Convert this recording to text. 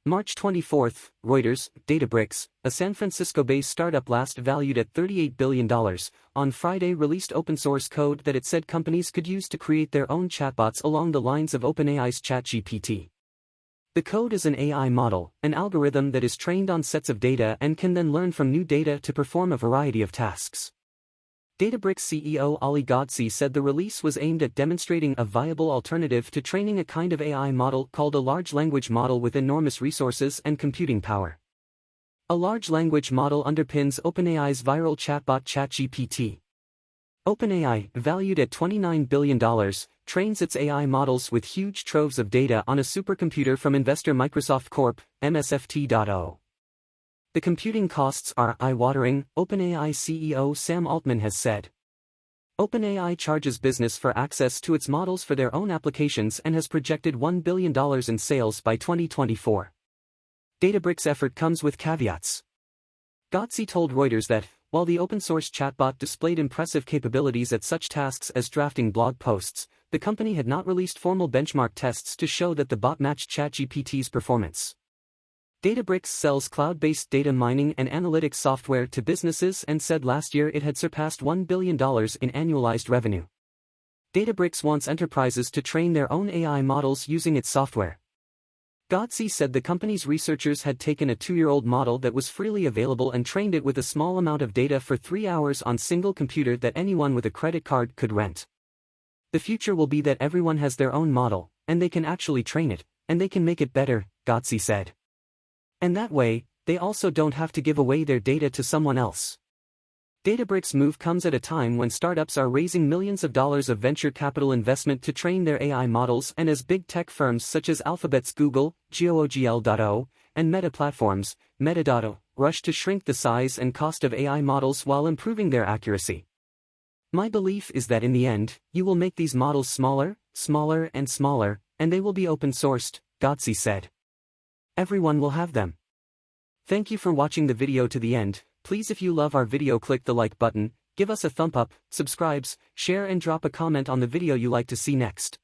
March 24, Reuters, Databricks, a San Francisco-based startup last valued at $38 billion, on Friday released open-source code that it said companies could use to create their own chatbots along the lines of OpenAI's ChatGPT. The code is an AI model, an algorithm that is trained on sets of data and can then learn from new data to perform a variety of tasks. Databricks CEO Ali Ghodsi said the release was aimed at demonstrating a viable alternative to training a kind of AI model called a large language model with enormous resources and computing power. A large language model underpins OpenAI's viral chatbot ChatGPT. OpenAI, valued at $29 billion, trains its AI models with huge troves of data on a supercomputer from investor Microsoft Corp., MSFT.O. The computing costs are eye-watering, OpenAI CEO Sam Altman has said. OpenAI charges business for access to its models for their own applications and has projected $1 billion in sales by 2024. Databricks' effort comes with caveats. Ghodsi told Reuters that, while the open-source chatbot displayed impressive capabilities at such tasks as drafting blog posts, the company had not released formal benchmark tests to show that the bot matched ChatGPT's performance. Databricks sells cloud-based data mining and analytics software to businesses and said last year it had surpassed $1 billion in annualized revenue. Databricks wants enterprises to train their own AI models using its software. Ghodsi said the company's researchers had taken a 2-year-old model that was freely available and trained it with a small amount of data for 3 hours on single computer that anyone with a credit card could rent. The future will be that everyone has their own model, and they can actually train it, and they can make it better, Ghodsi said. And that way, they also don't have to give away their data to someone else. Databricks' move comes at a time when startups are raising millions of dollars of venture capital investment to train their AI models and as big tech firms such as Alphabet's Google, Google.o, and Meta Platforms, Meta.o, rush to shrink the size and cost of AI models while improving their accuracy. My belief is that in the end, you will make these models smaller, smaller and smaller, and they will be open-sourced, Ghodsi said. Everyone will have them. Thank you for watching the video to the end. Please, if you love our video, click the like button, give us a thumb up, subscribe, share and drop a comment on the video you like to see next.